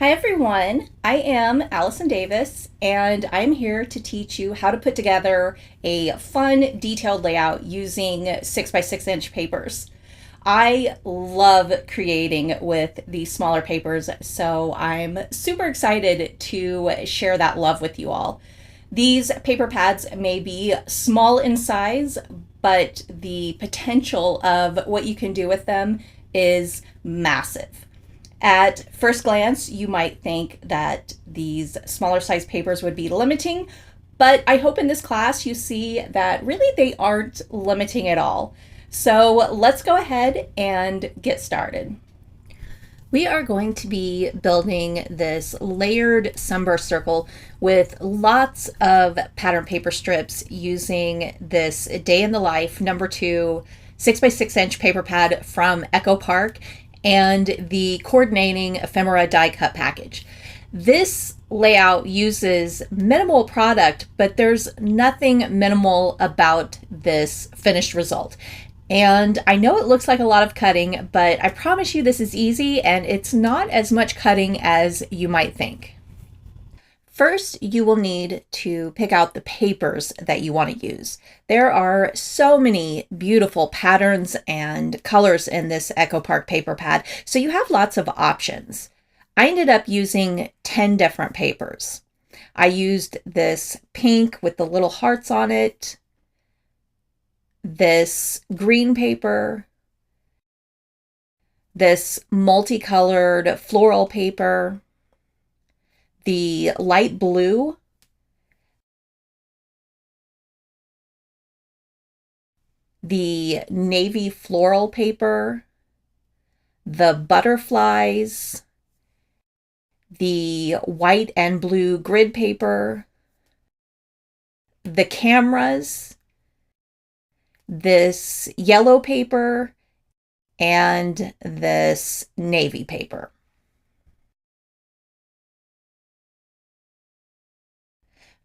Hi everyone, I am Allison Davis and I'm here to teach you how to put together a fun detailed layout using 6 by 6 inch papers. I love creating with these smaller papers, so I'm super excited to share that love with you all. These paper pads may be small in size, but the potential of what you can do with them is massive. At first glance, you might think that these smaller size papers would be limiting, but I hope in this class you see that really they aren't limiting at all. So let's go ahead and get started. We are going to be building this layered sunburst circle with lots of pattern paper strips using this Day in the Life #2 6 by 6 inch paper pad from Echo Park and the coordinating ephemera die cut package. This layout uses minimal product, but there's nothing minimal about this finished result. And I know it looks like a lot of cutting, but I promise you this is easy and it's not as much cutting as you might think. First, you will need to pick out the papers that you want to use. There are so many beautiful patterns and colors in this Echo Park paper pad, so you have lots of options. I ended up using 10 different papers. I used this pink with the little hearts on it, this green paper, this multicolored floral paper, the light blue, the navy floral paper, the butterflies, the white and blue grid paper, the cameras, this yellow paper, and this navy paper.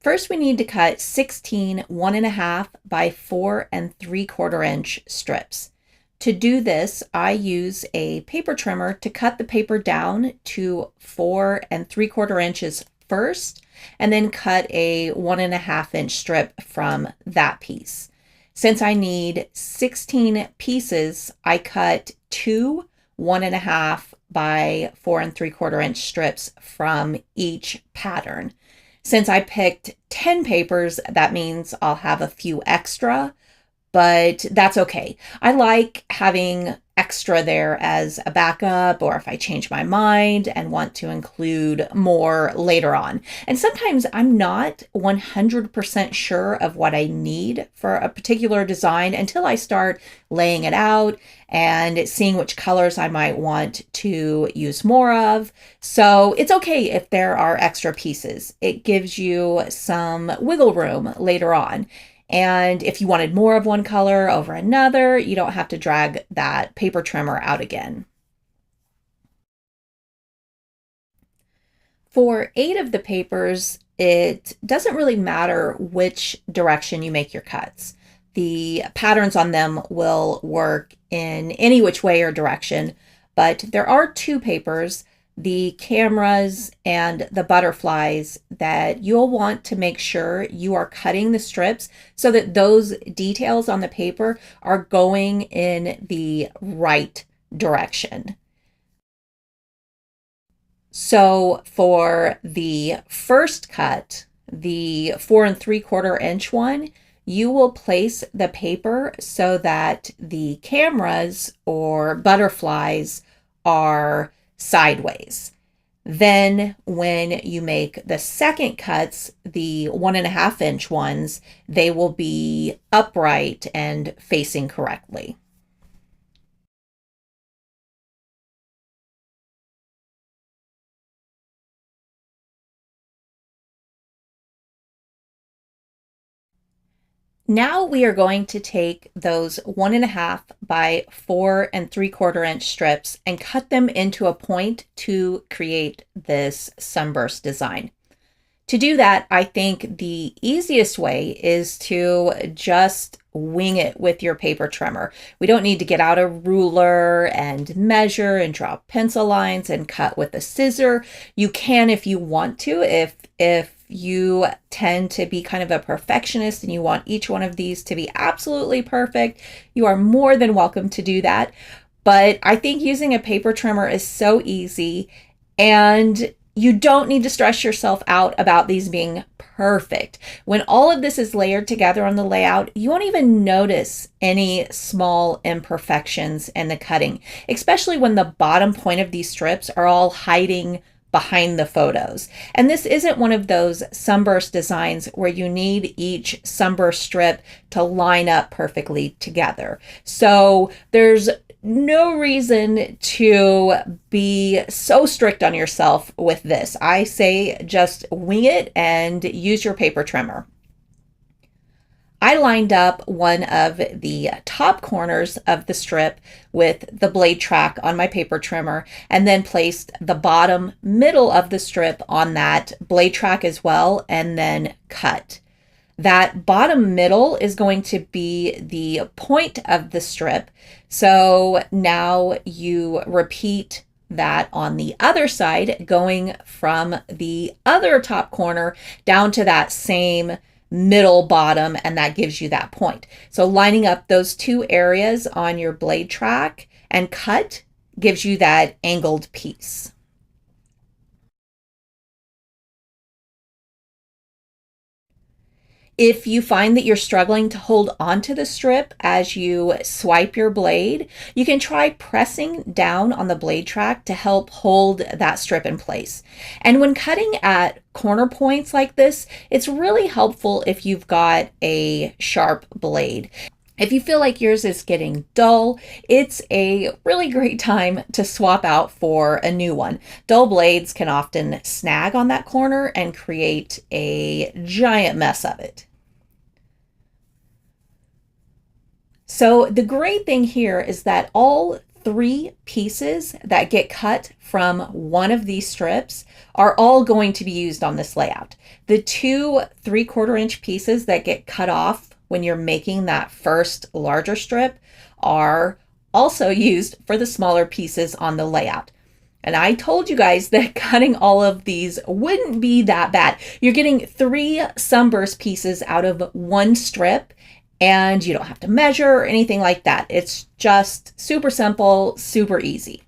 First, we need to cut 16 1.5 by 4 3/4 inch strips. To do this, I use a paper trimmer to cut the paper down to 4 3/4 inches first, and then cut a 1.5 inch strip from that piece. Since I need 16 pieces, I cut two 1.5 by 4 3/4 inch strips from each pattern. Since I picked 10 papers, that means I'll have a few extra, but that's okay. I like having extra there as a backup, or if I change my mind and want to include more later on. And sometimes I'm not 100% sure of what I need for a particular design until I start laying it out and seeing which colors I might want to use more of. So it's okay if there are extra pieces. It gives you some wiggle room later on. And if you wanted more of one color over another, you don't have to drag that paper trimmer out again. For 8 of the papers, it doesn't really matter which direction you make your cuts. The patterns on them will work in any which way or direction, but there are 2 papers, the cameras and the butterflies, that you'll want to make sure you are cutting the strips so that those details on the paper are going in the right direction. So for the first cut, the 4 3/4 inch one, you will place the paper so that the cameras or butterflies are sideways. Then when you make the second cuts, the 1.5 inch ones, they will be upright and facing correctly. Now we are going to take those 1.5 by 4 3/4 inch strips and cut them into a point to create this sunburst design. To do that, I think the easiest way is to just wing it with your paper trimmer. We don't need to get out a ruler and measure and draw pencil lines and cut with a scissor. You can if you want to, if you tend to be kind of a perfectionist and you want each one of these to be absolutely perfect, you are more than welcome to do that. But I think using a paper trimmer is so easy, and you don't need to stress yourself out about these being perfect. When all of this is layered together on the layout, you won't even notice any small imperfections in the cutting, especially when the bottom point of these strips are all hiding behind the photos. And this isn't one of those sunburst designs where you need each sunburst strip to line up perfectly together. So there's no reason to be so strict on yourself with this. I say just wing it and use your paper trimmer. I lined up one of the top corners of the strip with the blade track on my paper trimmer, and then placed the bottom middle of the strip on that blade track as well, and then cut. That bottom middle is going to be the point of the strip. So now you repeat that on the other side, going from the other top corner down to that same middle bottom, and that gives you that point. So lining up those two areas on your blade track and cut gives you that angled piece. If you find that you're struggling to hold onto the strip as you swipe your blade, you can try pressing down on the blade track to help hold that strip in place. And when cutting at corner points like this, it's really helpful if you've got a sharp blade. If you feel like yours is getting dull, it's a really great time to swap out for a new one. Dull blades can often snag on that corner and create a giant mess of it. So the great thing here is that all three pieces that get cut from one of these strips are all going to be used on this layout. The two 3/4 inch pieces that get cut off when you're making that first larger strip are also used for the smaller pieces on the layout. And I told you guys that cutting all of these wouldn't be that bad. You're getting 3 sunburst pieces out of one strip, and you don't have to measure or anything like that. It's just super simple, super easy.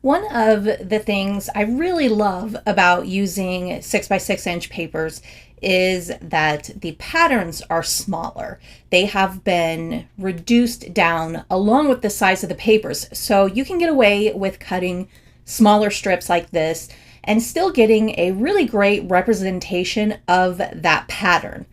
One of the things I really love about using 6x6 inch papers is that the patterns are smaller. They have been reduced down along with the size of the papers. So you can get away with cutting smaller strips like this and still getting a really great representation of that pattern.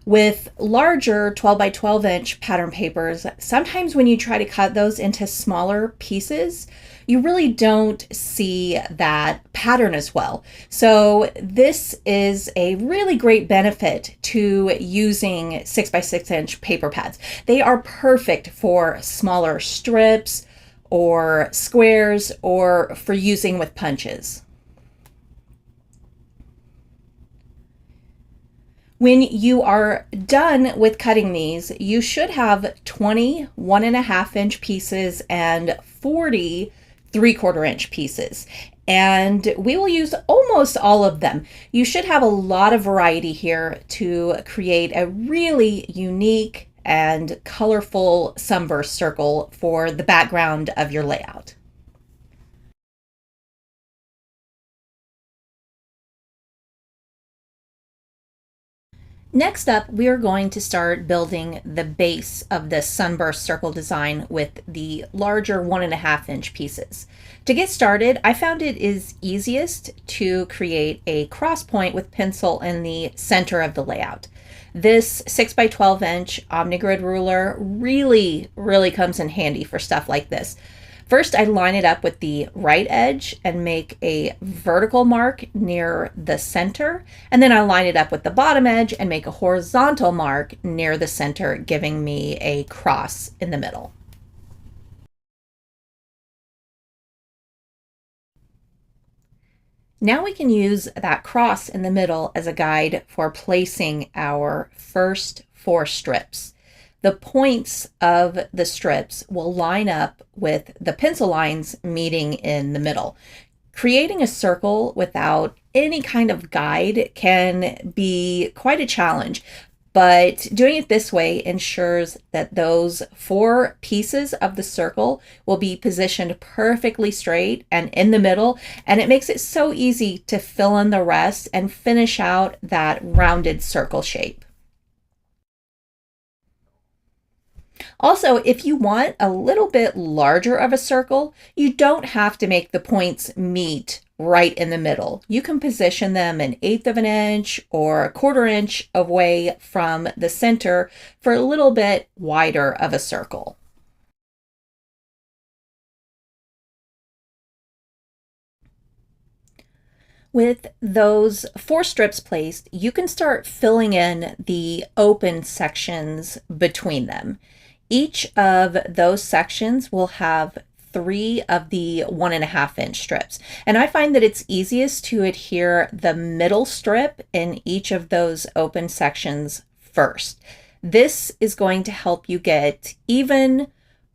With larger 12 by 12 inch pattern papers, sometimes when you try to cut those into smaller pieces, you really don't see that pattern as well. So this is a really great benefit to using 6x6 inch paper pads. They are perfect for smaller strips or squares, or for using with punches. When you are done with cutting these, you should have 20 1.5 inch pieces and 40 3/4 inch pieces. And we will use almost all of them. You should have a lot of variety here to create a really unique and colorful sunburst circle for the background of your layout. Next up, we are going to start building the base of this sunburst circle design with the larger 1.5 inch pieces. To get started, I found it is easiest to create a cross point with pencil in the center of the layout. This 6 by 12 inch OmniGrid ruler really comes in handy for stuff like this. First, I line it up with the right edge and make a vertical mark near the center. And then I line it up with the bottom edge and make a horizontal mark near the center, giving me a cross in the middle. Now we can use that cross in the middle as a guide for placing our first 4 strips. The points of the strips will line up with the pencil lines meeting in the middle. Creating a circle without any kind of guide can be quite a challenge, but doing it this way ensures that those 4 pieces of the circle will be positioned perfectly straight and in the middle, and it makes it so easy to fill in the rest and finish out that rounded circle shape. Also, if you want a little bit larger of a circle, you don't have to make the points meet right in the middle. You can position them 1/8 of an inch or 1/4 inch away from the center for a little bit wider of a circle. With those 4 strips placed, you can start filling in the open sections between them. Each of those sections will have 3 of the 1.5 inch strips. And I find that it's easiest to adhere the middle strip in each of those open sections first. This is going to help you get even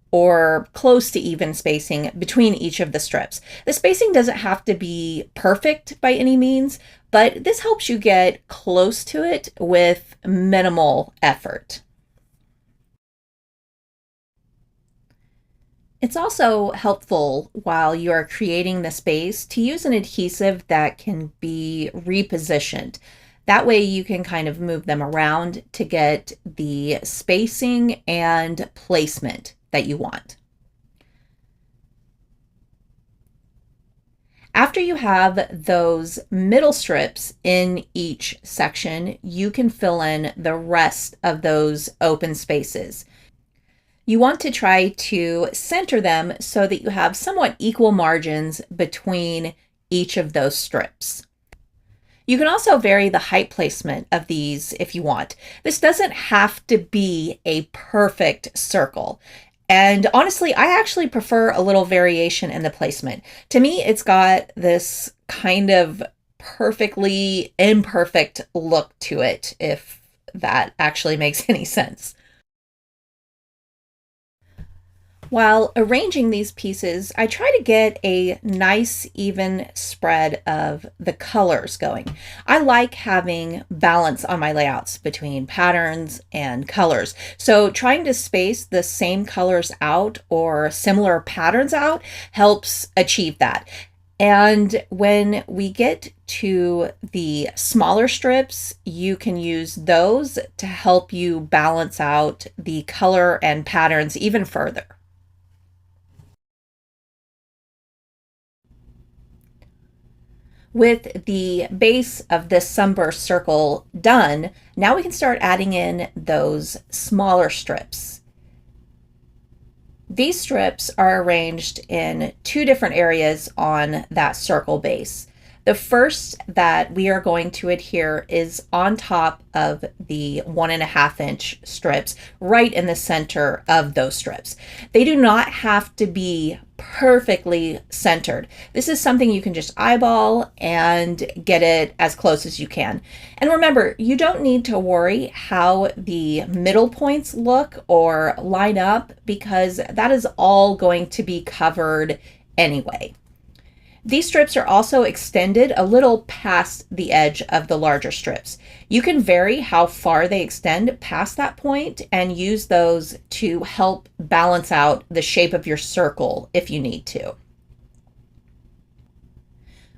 or close to even spacing between each of the strips. The spacing doesn't have to be perfect by any means, but this helps you get close to it with minimal effort. It's also helpful while you are creating the space to use an adhesive that can be repositioned. That way you can kind of move them around to get the spacing and placement that you want. After you have those middle strips in each section, you can fill in the rest of those open spaces. You want to try to center them so that you have somewhat equal margins between each of those strips. You can also vary the height placement of these if you want. This doesn't have to be a perfect circle. And honestly, I actually prefer a little variation in the placement. To me, it's got this kind of perfectly imperfect look to it, if that actually makes any sense. While arranging these pieces, I try to get a nice even spread of the colors going. I like having balance on my layouts between patterns and colors. So trying to space the same colors out or similar patterns out helps achieve that. And when we get to the smaller strips, you can use those to help you balance out the color and patterns even further. With the base of this sunburst circle done, now we can start adding in those smaller strips. These strips are arranged in 2 different areas on that circle base. The first that we are going to adhere is on top of the 1.5 inch strips, right in the center of those strips. They do not have to be perfectly centered. This is something you can just eyeball and get it as close as you can. And remember, you don't need to worry how the middle points look or line up because that is all going to be covered anyway. These strips are also extended a little past the edge of the larger strips. You can vary how far they extend past that point and use those to help balance out the shape of your circle if you need to.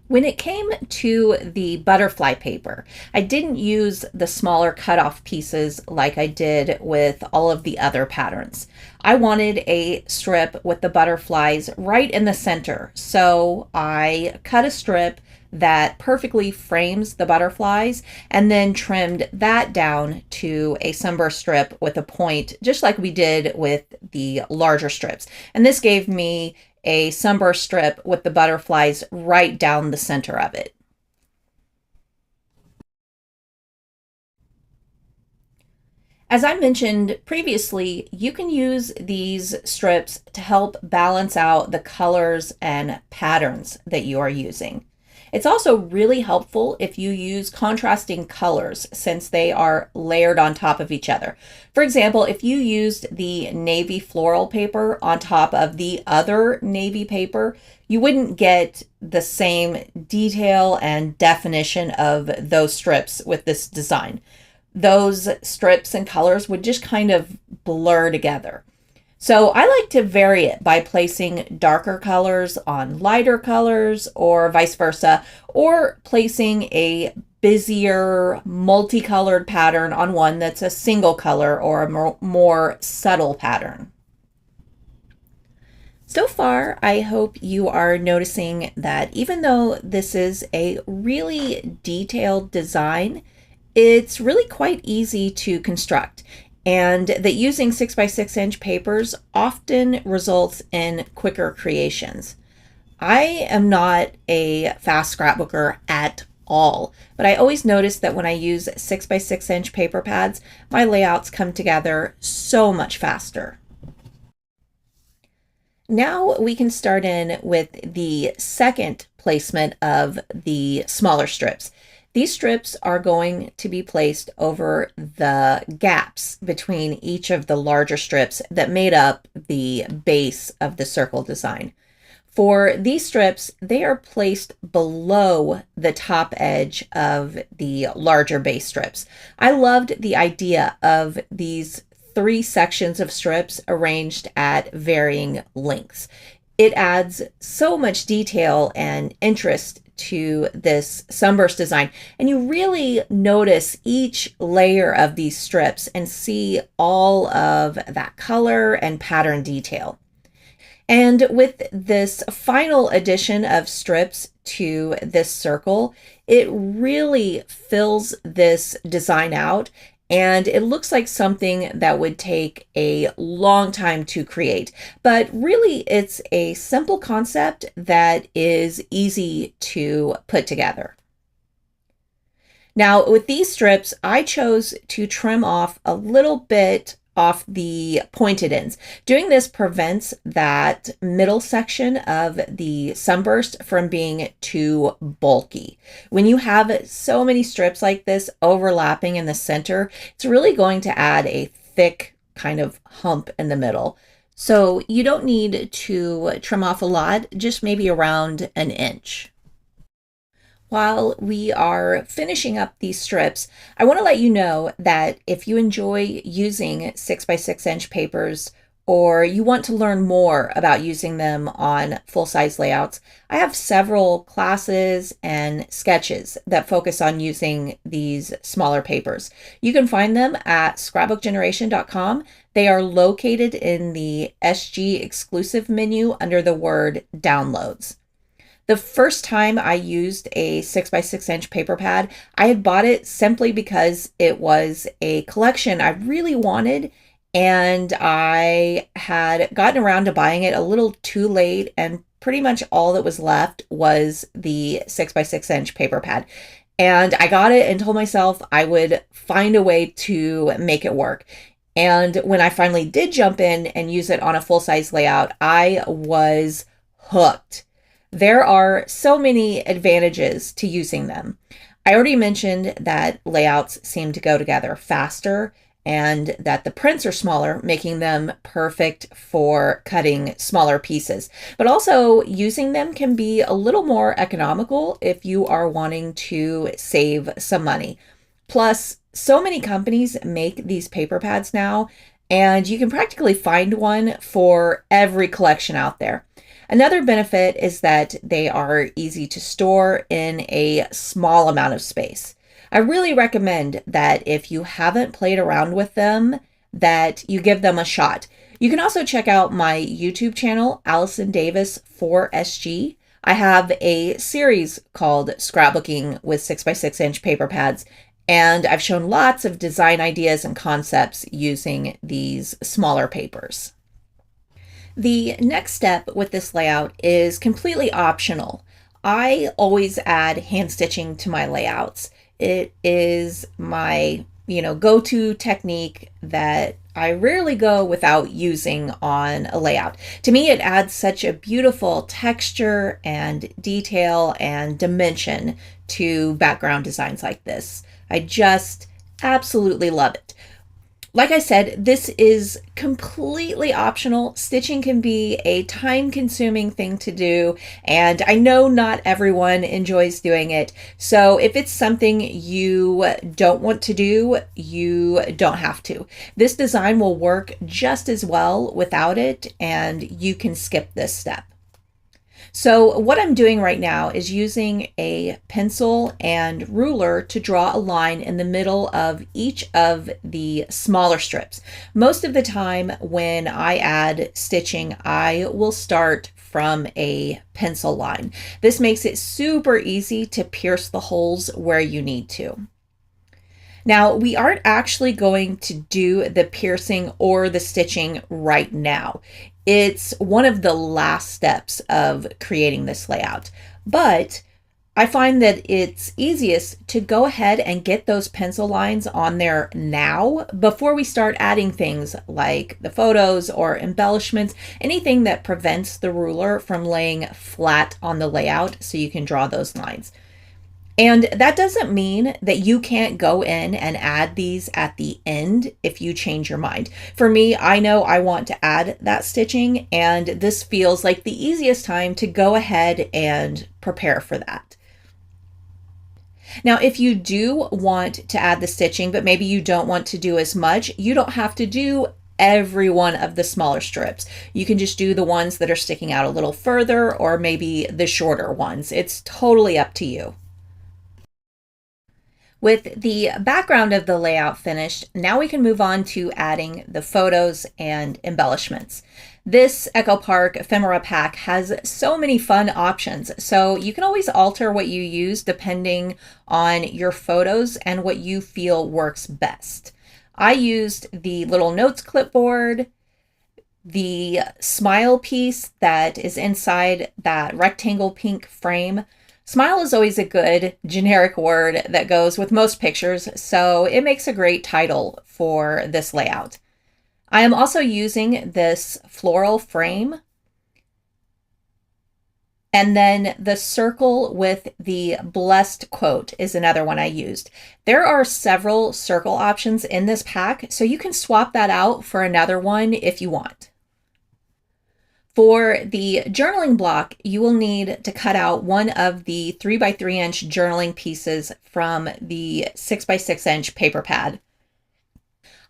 When it came to the butterfly paper, I didn't use the smaller cutoff pieces like I did with all of the other patterns. I wanted a strip with the butterflies right in the center, so I cut a strip that perfectly frames the butterflies and then trimmed that down to a sunburst strip with a point, just like we did with the larger strips. And this gave me a sunburst strip with the butterflies right down the center of it. As I mentioned previously, you can use these strips to help balance out the colors and patterns that you are using. It's also really helpful if you use contrasting colors since they are layered on top of each other. For example, if you used the navy floral paper on top of the other navy paper, you wouldn't get the same detail and definition of those strips with this design. Those strips and colors would just kind of blur together. So I like to vary it by placing darker colors on lighter colors or vice versa, or placing a busier multicolored pattern on one that's a single color or a more subtle pattern. So far, I hope you are noticing that even though this is a really detailed design, it's really quite easy to construct, and that using 6x6 inch papers often results in quicker creations. I am not a fast scrapbooker at all, but I always notice that when I use 6x6 inch paper pads, my layouts come together so much faster. Now we can start in with the second placement of the smaller strips. These strips are going to be placed over the gaps between each of the larger strips that made up the base of the circle design. For these strips, they are placed below the top edge of the larger base strips. I loved the idea of these 3 sections of strips arranged at varying lengths. It adds so much detail and interest to this sunburst design, and you really notice each layer of these strips and see all of that color and pattern detail. And with this final addition of strips to this circle, it really fills this design out, and it looks like something that would take a long time to create. But really, it's a simple concept that is easy to put together. Now, with these strips, I chose to trim off a little bit off the pointed ends. Doing this prevents that middle section of the sunburst from being too bulky. When you have so many strips like this overlapping in the center, it's really going to add a thick kind of hump in the middle. So you don't need to trim off a lot, just maybe around an inch. While we are finishing up these strips, I want to let you know that if you enjoy using 6x6 inch papers, or you want to learn more about using them on full-size layouts, I have several classes and sketches that focus on using these smaller papers. You can find them at scrapbookgeneration.com. They are located in the SG exclusive menu under the word downloads. The first time I used a 6x6 inch paper pad, I had bought it simply because it was a collection I really wanted, and I had gotten around to buying it a little too late, and pretty much all that was left was the 6x6 inch paper pad. And I got it and told myself I would find a way to make it work. And when I finally did jump in and use it on a full-size layout, I was hooked. There are so many advantages to using them. I already mentioned that layouts seem to go together faster and that the prints are smaller, making them perfect for cutting smaller pieces. But also, using them can be a little more economical if you are wanting to save some money. Plus, so many companies make these paper pads now, and you can practically find one for every collection out there. Another benefit is that they are easy to store in a small amount of space. I really recommend that if you haven't played around with them, that you give them a shot. You can also check out my YouTube channel, Allison Davis 4SG. I have a series called Scrapbooking with 6x6 inch paper pads, and I've shown lots of design ideas and concepts using these smaller papers. The next step with this layout is completely optional. I always add hand stitching to my layouts. It is my, go-to technique that I rarely go without using on a layout. To me, it adds such a beautiful texture and detail and dimension to background designs like this. I just absolutely love it. Like I said, this is completely optional. Stitching can be a time-consuming thing to do, and I know not everyone enjoys doing it. So if it's something you don't want to do, you don't have to. This design will work just as well without it, and you can skip this step. So what I'm doing right now is using a pencil and ruler to draw a line in the middle of each of the smaller strips. Most of the time when I add stitching, I will start from a pencil line. This makes it super easy to pierce the holes where you need to. Now, we aren't actually going to do the piercing or the stitching right now. It's one of the last steps of creating this layout, but I find that it's easiest to go ahead and get those pencil lines on there now before we start adding things like the photos or embellishments, anything that prevents the ruler from laying flat on the layout so you can draw those lines. And that doesn't mean that you can't go in and add these at the end if you change your mind. For me, I know I want to add that stitching, and this feels like the easiest time to go ahead and prepare for that. Now, if you do want to add the stitching, but maybe you don't want to do as much, you don't have to do every one of the smaller strips. You can just do the ones that are sticking out a little further, or maybe the shorter ones. It's totally up to you. With the background of the layout finished, now we can move on to adding the photos and embellishments. This Echo Park ephemera pack has so many fun options, so you can always alter what you use depending on your photos and what you feel works best. I used the little notes clipboard, the smile piece that is inside that rectangle pink frame. Smile is always a good generic word that goes with most pictures, so it makes a great title for this layout. I am also using this floral frame, and then the circle with the blessed quote is another one I used. There are several circle options in this pack, so you can swap that out for another one if you want. For the journaling block, you will need to cut out one of the 3x3 inch journaling pieces from the 6x6 inch paper pad.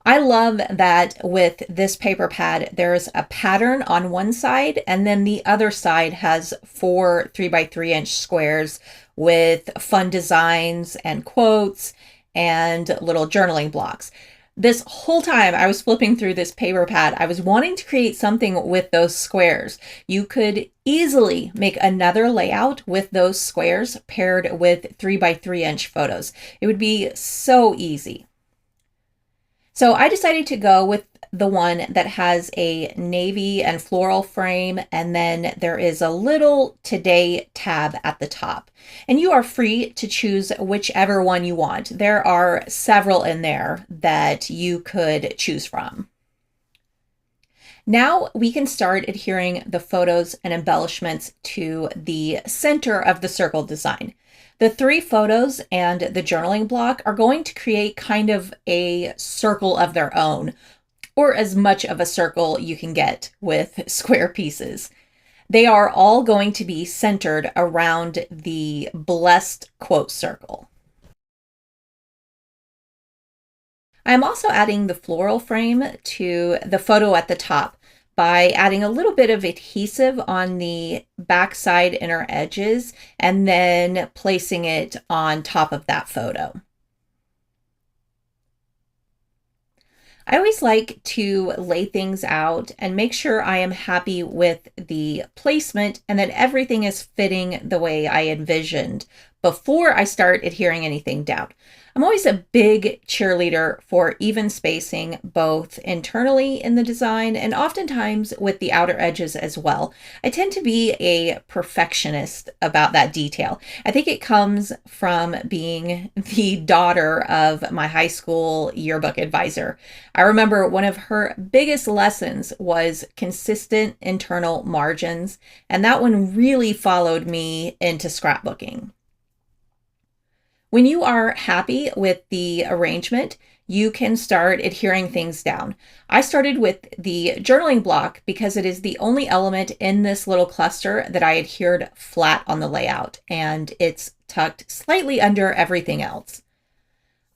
I love that with this paper pad, there's a pattern on one side, and then the other side has 4 3x3 inch squares with fun designs and quotes and little journaling blocks. This whole time I was flipping through this paper pad, I was wanting to create something with those squares. You could easily make another layout with those squares paired with 3x3 inch photos. It would be so easy. So I decided to go with the one that has a navy and floral frame, and then there is a little Today tab at the top. And you are free to choose whichever one you want. There are several in there that you could choose from. Now we can start adhering the photos and embellishments to the center of the circle design. The 3 photos and the journaling block are going to create kind of a circle of their own, or as much of a circle you can get with square pieces. They are all going to be centered around the blessed quote circle. I'm also adding the floral frame to the photo at the top by adding a little bit of adhesive on the backside inner edges and then placing it on top of that photo. I always like to lay things out and make sure I am happy with the placement and that everything is fitting the way I envisioned before I start adhering anything down. I'm always a big cheerleader for even spacing, both internally in the design and oftentimes with the outer edges as well. I tend to be a perfectionist about that detail. I think it comes from being the daughter of my high school yearbook advisor. I remember one of her biggest lessons was consistent internal margins, and that one really followed me into scrapbooking. When you are happy with the arrangement, you can start adhering things down. I started with the journaling block because it is the only element in this little cluster that I adhered flat on the layout, and it's tucked slightly under everything else.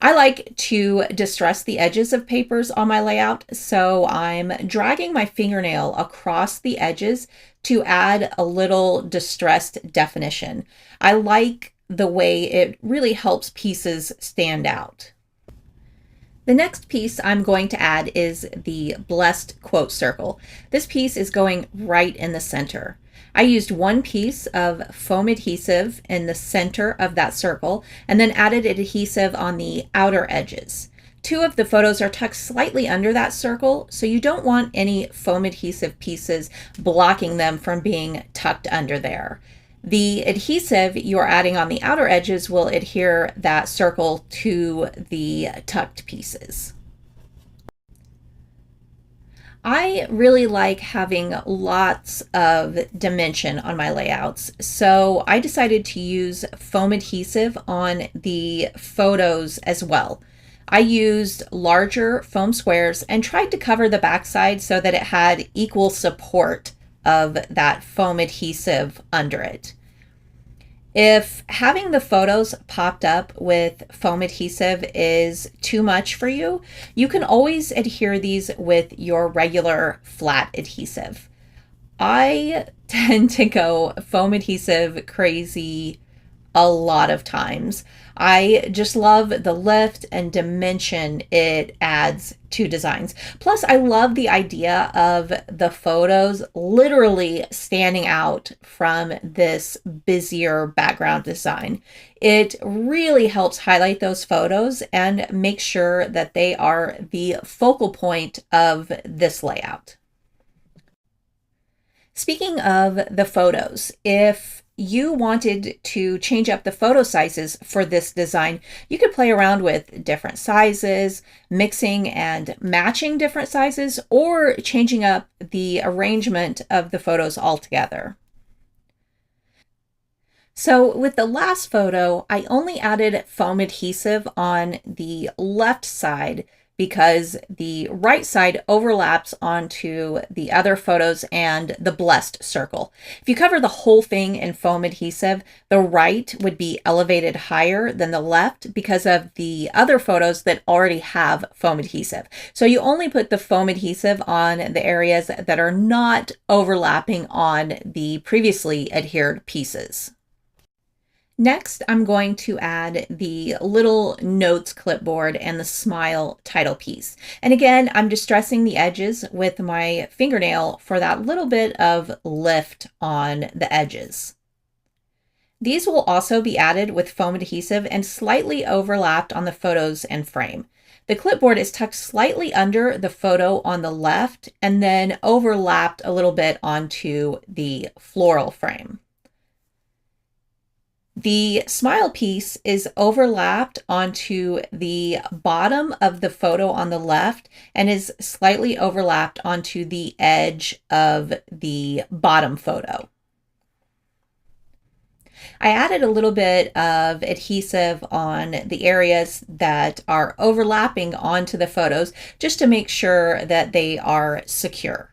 I like to distress the edges of papers on my layout, so I'm dragging my fingernail across the edges to add a little distressed definition. I like the way it really helps pieces stand out. The next piece I'm going to add is the blessed quote circle. This piece is going right in the center. I used one piece of foam adhesive in the center of that circle and then added adhesive on the outer edges. Two of the photos are tucked slightly under that circle, so you don't want any foam adhesive pieces blocking them from being tucked under there. The adhesive you're adding on the outer edges will adhere that circle to the tucked pieces. I really like having lots of dimension on my layouts, so I decided to use foam adhesive on the photos as well. I used larger foam squares and tried to cover the backside so that it had equal support of that foam adhesive under it. If having the photos popped up with foam adhesive is too much for you, you can always adhere these with your regular flat adhesive. I tend to go foam adhesive crazy a lot of times. I just love the lift and dimension it adds to designs. Plus, I love the idea of the photos literally standing out from this busier background design. It really helps highlight those photos and make sure that they are the focal point of this layout. Speaking of the photos, if you wanted to change up the photo sizes for this design, you could play around with different sizes, mixing and matching different sizes, or changing up the arrangement of the photos altogether. So with the last photo, I only added foam adhesive on the left side because the right side overlaps onto the other photos and the blessed circle. If you cover the whole thing in foam adhesive, the right would be elevated higher than the left because of the other photos that already have foam adhesive. So you only put the foam adhesive on the areas that are not overlapping on the previously adhered pieces. Next, I'm going to add the little notes clipboard and the smile title piece. And again, I'm distressing the edges with my fingernail for that little bit of lift on the edges. These will also be added with foam adhesive and slightly overlapped on the photos and frame. The clipboard is tucked slightly under the photo on the left and then overlapped a little bit onto the floral frame. The smile piece is overlapped onto the bottom of the photo on the left and is slightly overlapped onto the edge of the bottom photo. I added a little bit of adhesive on the areas that are overlapping onto the photos just to make sure that they are secure.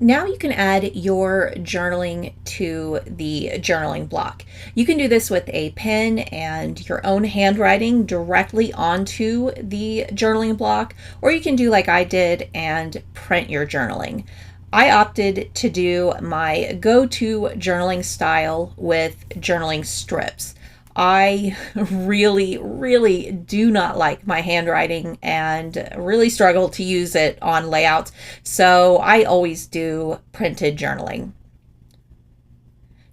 Now you can add your journaling to the journaling block. You can do this with a pen and your own handwriting directly onto the journaling block, or you can do like I did and print your journaling. I opted to do my go-to journaling style with journaling strips. I really do not like my handwriting and really struggle to use it on layouts, so I always do printed journaling.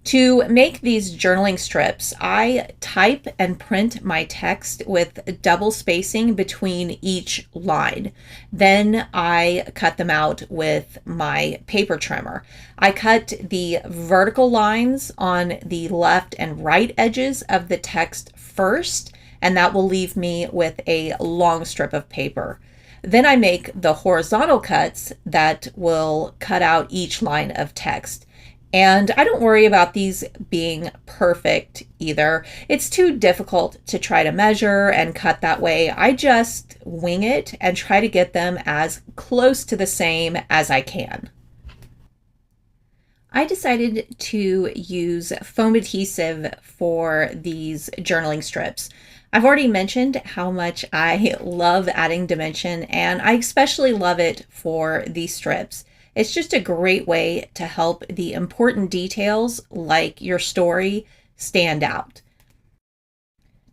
To make these journaling strips, I type and print my text with double spacing between each line. Then I cut them out with my paper trimmer. I cut the vertical lines on the left and right edges of the text first, and that will leave me with a long strip of paper. Then I make the horizontal cuts that will cut out each line of text. And I don't worry about these being perfect either. It's too difficult to try to measure and cut that way. I just wing it and try to get them as close to the same as I can. I decided to use foam adhesive for these journaling strips. I've already mentioned how much I love adding dimension, and I especially love it for these strips. It's just a great way to help the important details, like your story, stand out.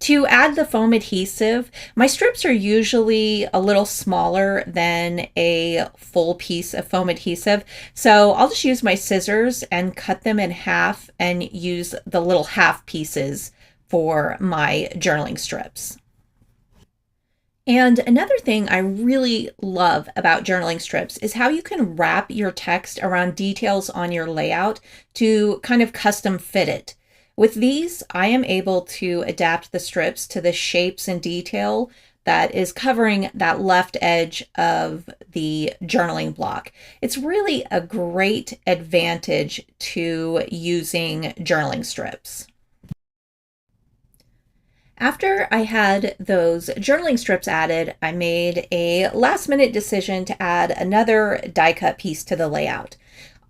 To add the foam adhesive, my strips are usually a little smaller than a full piece of foam adhesive, so I'll just use my scissors and cut them in half and use the little half pieces for my journaling strips. And another thing I really love about journaling strips is how you can wrap your text around details on your layout to kind of custom fit it. With these, I am able to adapt the strips to the shapes and detail that is covering that left edge of the journaling block. It's really a great advantage to using journaling strips. After I had those journaling strips added, I made a last-minute decision to add another die cut piece to the layout.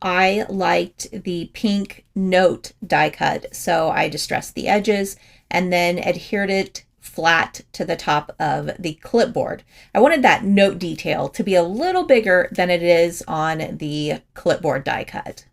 I liked the pink note die cut, so I distressed the edges and then adhered it flat to the top of the clipboard. I wanted that note detail to be a little bigger than it is on the clipboard die cut.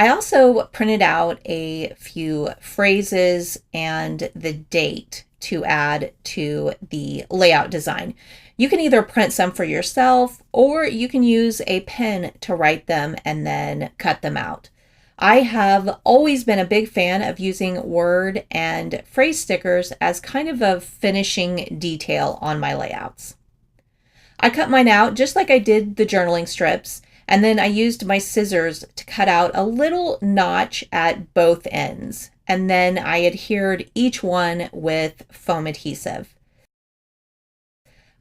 I also printed out a few phrases and the date to add to the layout design. You can either print some for yourself or you can use a pen to write them and then cut them out. I have always been a big fan of using word and phrase stickers as kind of a finishing detail on my layouts. I cut mine out just like I did the journaling strips, and then I used my scissors to cut out a little notch at both ends, and then I adhered each one with foam adhesive.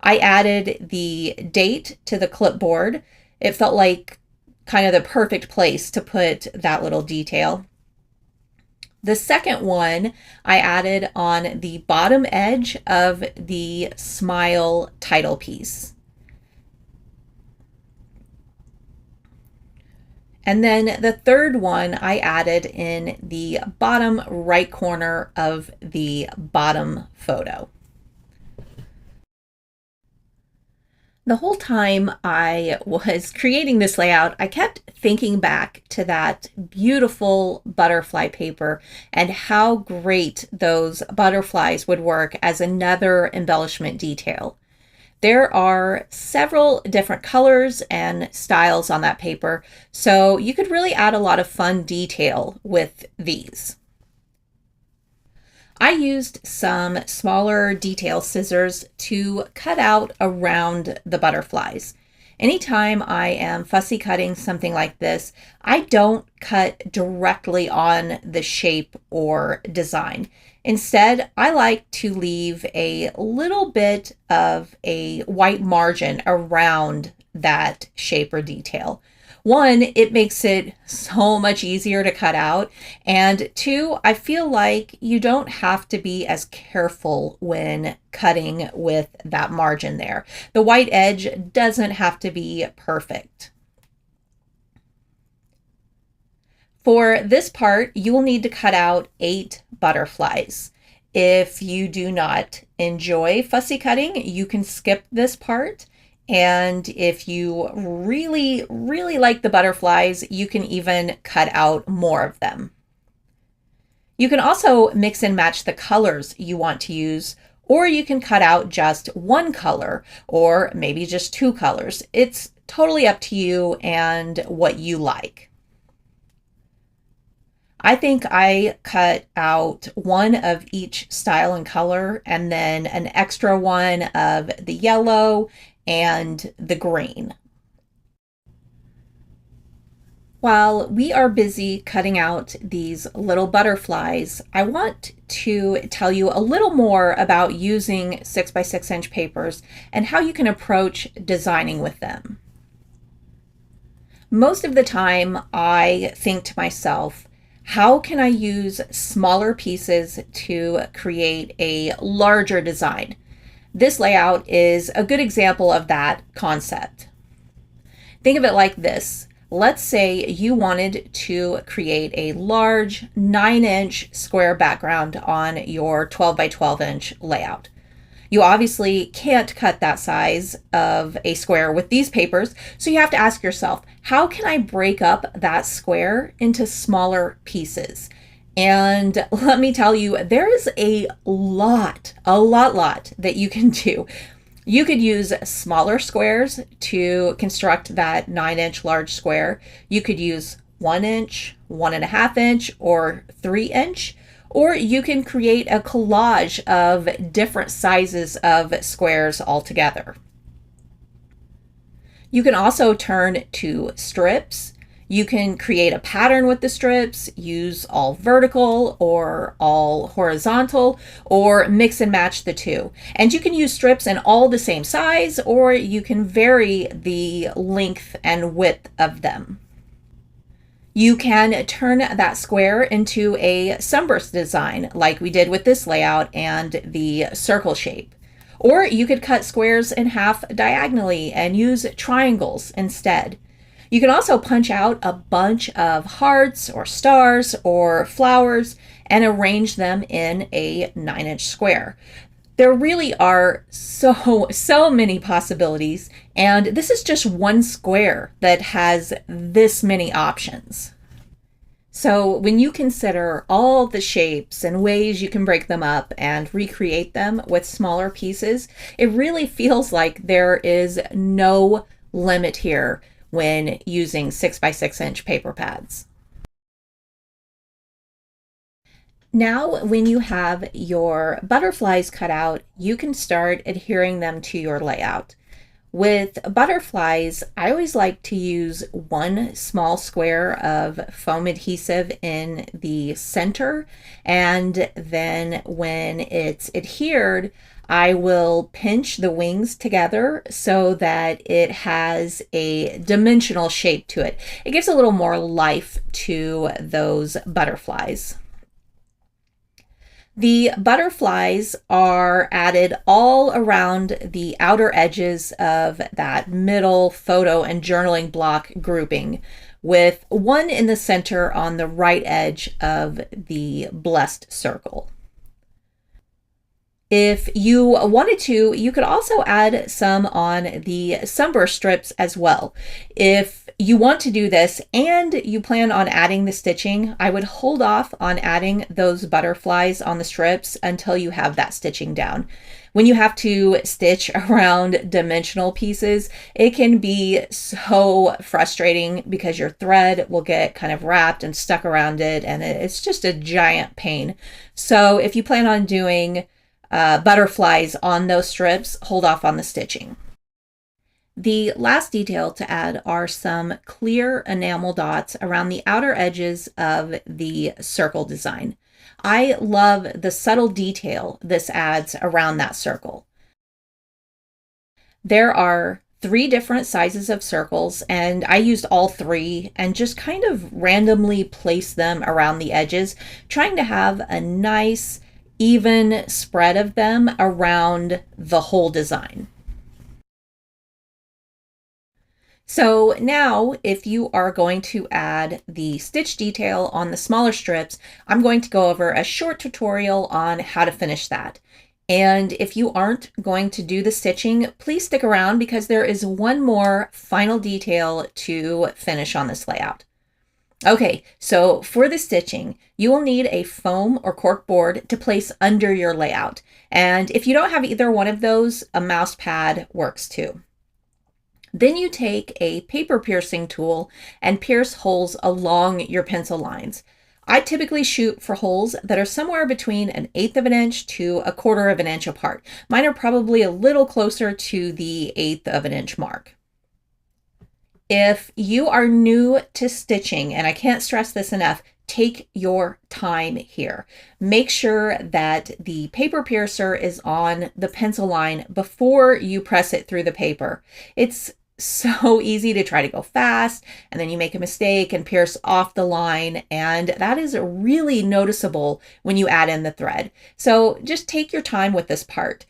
I added the date to the clipboard. It felt like kind of the perfect place to put that little detail. The second one I added on the bottom edge of the smile title piece. And then the third one I added in the bottom right corner of the bottom photo. The whole time I was creating this layout, I kept thinking back to that beautiful butterfly paper and how great those butterflies would work as another embellishment detail. There are several different colors and styles on that paper, so you could really add a lot of fun detail with these. I used some smaller detail scissors to cut out around the butterflies. Anytime I am fussy cutting something like this, I don't cut directly on the shape or design. Instead, I like to leave a little bit of a white margin around that shape or detail. One, it makes it so much easier to cut out. And two, I feel like you don't have to be as careful when cutting with that margin there. The white edge doesn't have to be perfect. For this part, you will need to cut out 8 butterflies. If you do not enjoy fussy cutting, you can skip this part. And if you really, really like the butterflies, you can even cut out more of them. You can also mix and match the colors you want to use, or you can cut out just one color, or maybe just 2 colors. It's totally up to you and what you like. I think I cut out one of each style and color and then an extra one of the yellow and the green. While we are busy cutting out these little butterflies, I want to tell you a little more about using 6x6 inch papers and how you can approach designing with them. Most of the time, I think to myself, how can I use smaller pieces to create a larger design? This layout is a good example of that concept. Think of it like this. Let's say you wanted to create a large 9-inch square background on your 12x12-inch layout. You obviously can't cut that size of a square with these papers, so you have to ask yourself, how can I break up that square into smaller pieces? And let me tell you, there is a lot that you can do. You could use smaller squares to construct that 9-inch large square. You could use 1 inch, 1.5 inch, or 3 inch. Or you can create a collage of different sizes of squares altogether. You can also turn to strips. You can create a pattern with the strips, use all vertical or all horizontal, or mix and match the two. And you can use strips in all the same size, or you can vary the length and width of them. You can turn that square into a sunburst design like we did with this layout and the circle shape. Or you could cut squares in half diagonally and use triangles instead. You can also punch out a bunch of hearts or stars or flowers and arrange them in a 9-inch square. There really are so many possibilities, and this is just one square that has this many options. So when you consider all the shapes and ways you can break them up and recreate them with smaller pieces, it really feels like there is no limit here when using 6x6 inch paper pads. Now, when you have your butterflies cut out, you can start adhering them to your layout. With butterflies, I always like to use one small square of foam adhesive in the center, and then when it's adhered, I will pinch the wings together so that it has a dimensional shape to it. It gives a little more life to those butterflies. The butterflies are added all around the outer edges of that middle photo and journaling block grouping, with one in the center on the right edge of the blessed circle. If you wanted to, you could also add some on the sunburst strips as well. If you want to do this and you plan on adding the stitching, I would hold off on adding those butterflies on the strips until you have that stitching down. When you have to stitch around dimensional pieces, it can be so frustrating because your thread will get kind of wrapped and stuck around it, and it's just a giant pain. So if you plan on doing butterflies on those strips, hold off on the stitching. The last detail to add are some clear enamel dots around the outer edges of the circle design. I love the subtle detail this adds around that circle. There are 3 different sizes of circles, and I used all 3 and just kind of randomly placed them around the edges, trying to have a nice even spread of them around the whole design. So now, if you are going to add the stitch detail on the smaller strips, I'm going to go over a short tutorial on how to finish that. And if you aren't going to do the stitching, please stick around because there is one more final detail to finish on this layout. Okay, so for the stitching, you will need a foam or cork board to place under your layout. And if you don't have either one of those, a mouse pad works too. Then you take a paper piercing tool and pierce holes along your pencil lines. I typically shoot for holes that are somewhere between 1/8 of an inch to 1/4 of an inch apart. Mine are probably a little closer to the 1/8 of an inch mark. If you are new to stitching, and I can't stress this enough, take your time here. Make sure that the paper piercer is on the pencil line before you press it through the paper. It's so easy to try to go fast, and then you make a mistake and pierce off the line, and that is really noticeable when you add in the thread. So just take your time with this part.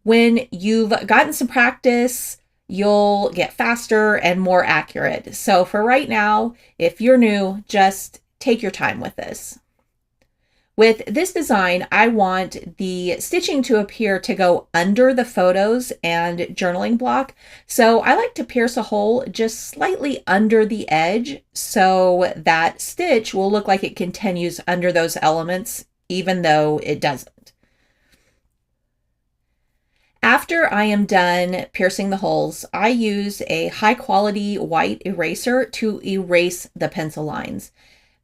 When you've gotten some practice, you'll get faster and more accurate. So for right now, if you're new, just take your time with this. With this design, I want the stitching to appear to go under the photos and journaling block. So I like to pierce a hole just slightly under the edge so that stitch will look like it continues under those elements, even though it doesn't. After I am done piercing the holes, I use a high quality white eraser to erase the pencil lines.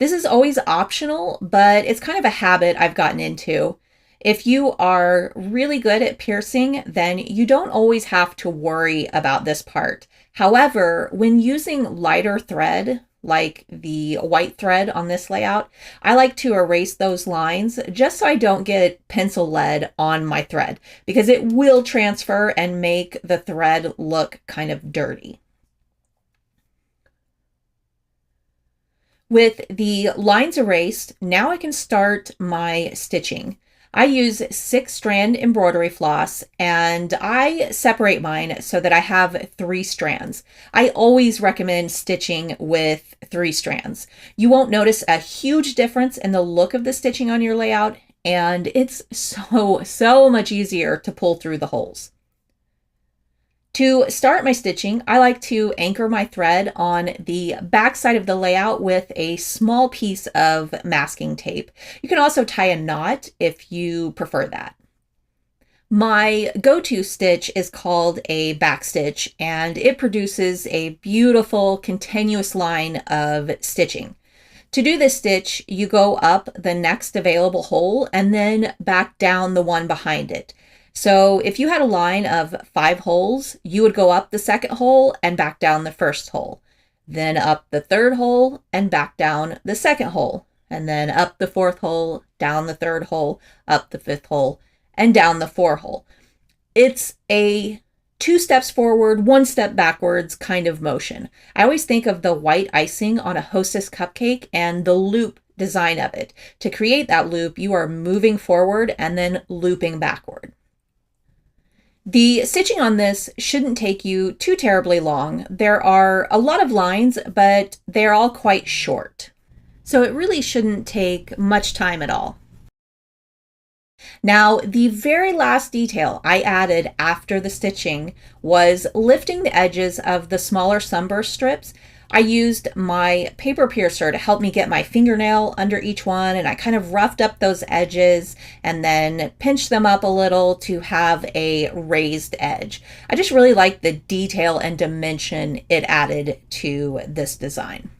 This is always optional, but it's kind of a habit I've gotten into. If you are really good at piercing, then you don't always have to worry about this part. However, when using lighter thread, like the white thread on this layout, I like to erase those lines just so I don't get pencil lead on my thread, because it will transfer and make the thread look kind of dirty. With the lines erased, now I can start my stitching. I use 6-strand embroidery floss, and I separate mine so that I have 3 strands. I always recommend stitching with 3 strands. You won't notice a huge difference in the look of the stitching on your layout, and it's so much easier to pull through the holes. To start my stitching, I like to anchor my thread on the back side of the layout with a small piece of masking tape. You can also tie a knot if you prefer that. My go-to stitch is called a back stitch, and it produces a beautiful continuous line of stitching. To do this stitch, you go up the next available hole and then back down the one behind it. So if you had a line of 5 holes, you would go up the second hole and back down the first hole, then up the third hole and back down the second hole, and then up the fourth hole, down the third hole, up the fifth hole, and down the fourth hole. It's a 2 steps forward, 1 step backwards kind of motion. I always think of the white icing on a Hostess cupcake and the loop design of it. To create that loop, you are moving forward and then looping backward. The stitching on this shouldn't take you too terribly long. There are a lot of lines, but they're all quite short. So it really shouldn't take much time at all. Now, the very last detail I added after the stitching was lifting the edges of the smaller sunburst strips. I used my paper piercer to help me get my fingernail under each one, and I kind of roughed up those edges and then pinched them up a little to have a raised edge. I just really like the detail and dimension it added to this design.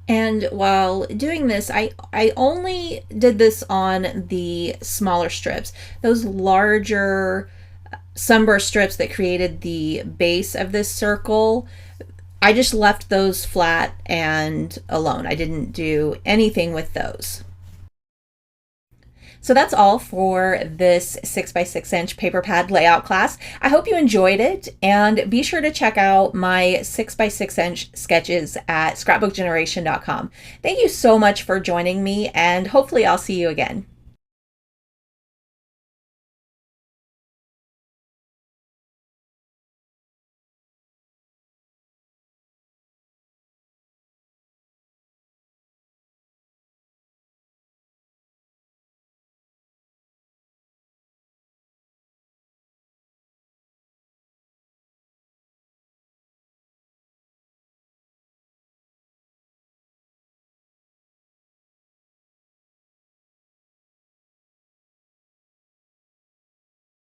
And while doing this, I only did this on the smaller strips. Those larger sunburst strips that created the base of this circle, I just left those flat and alone. I didn't do anything with those. So that's all for this 6x6 inch paper pad layout class. I hope you enjoyed it, and be sure to check out my 6x6 inch sketches at scrapbookgeneration.com. Thank you so much for joining me, and hopefully I'll see you again.